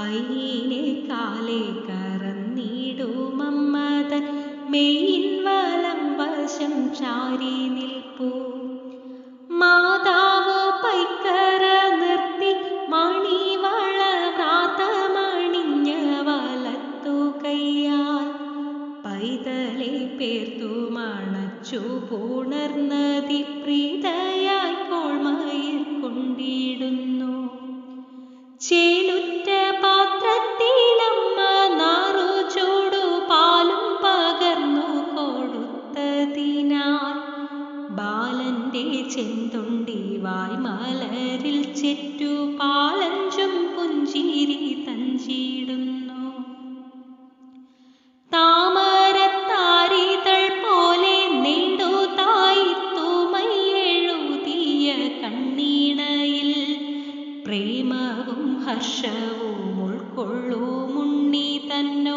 കൈയിനെ കാലേ കറന്നിടുമമ്മതൻ മെയ്യിൻ വലം വശം ചാരി നിൽപ്പൂ. മാതാവ് പൈക്കറ നിർത്തി മണിവള വ്രാതമണിഞ്ഞ വലത്തു കയ്യാൽ പൈതലെ പേർത്തു മണച്ചു പുണർന്നതി പ്രീതയായി കോൾമയിർ കൊണ്ടിടുന്നു. ചേലുറ്റ പാത്രത്തിലമ്മ നാറു ചൂടു പാലും പകർന്നു കൊടുത്തതിനാൽ ബാലന്റെ ചെന്തൊണ്ടി വായ്മലരിൽ ചെറ്റു പാലഞ്ചും പുഞ്ചിരി തഞ്ചിടുന്നു. താമരത്താരിതൾ പോലെ നെടുതായിത്തുമയെഴുതിയ കണ്ണീണയിൽ പ്രേമവും ഹർഷവും ഉൾക്കൊള്ളുമുണ്ണി തന്ന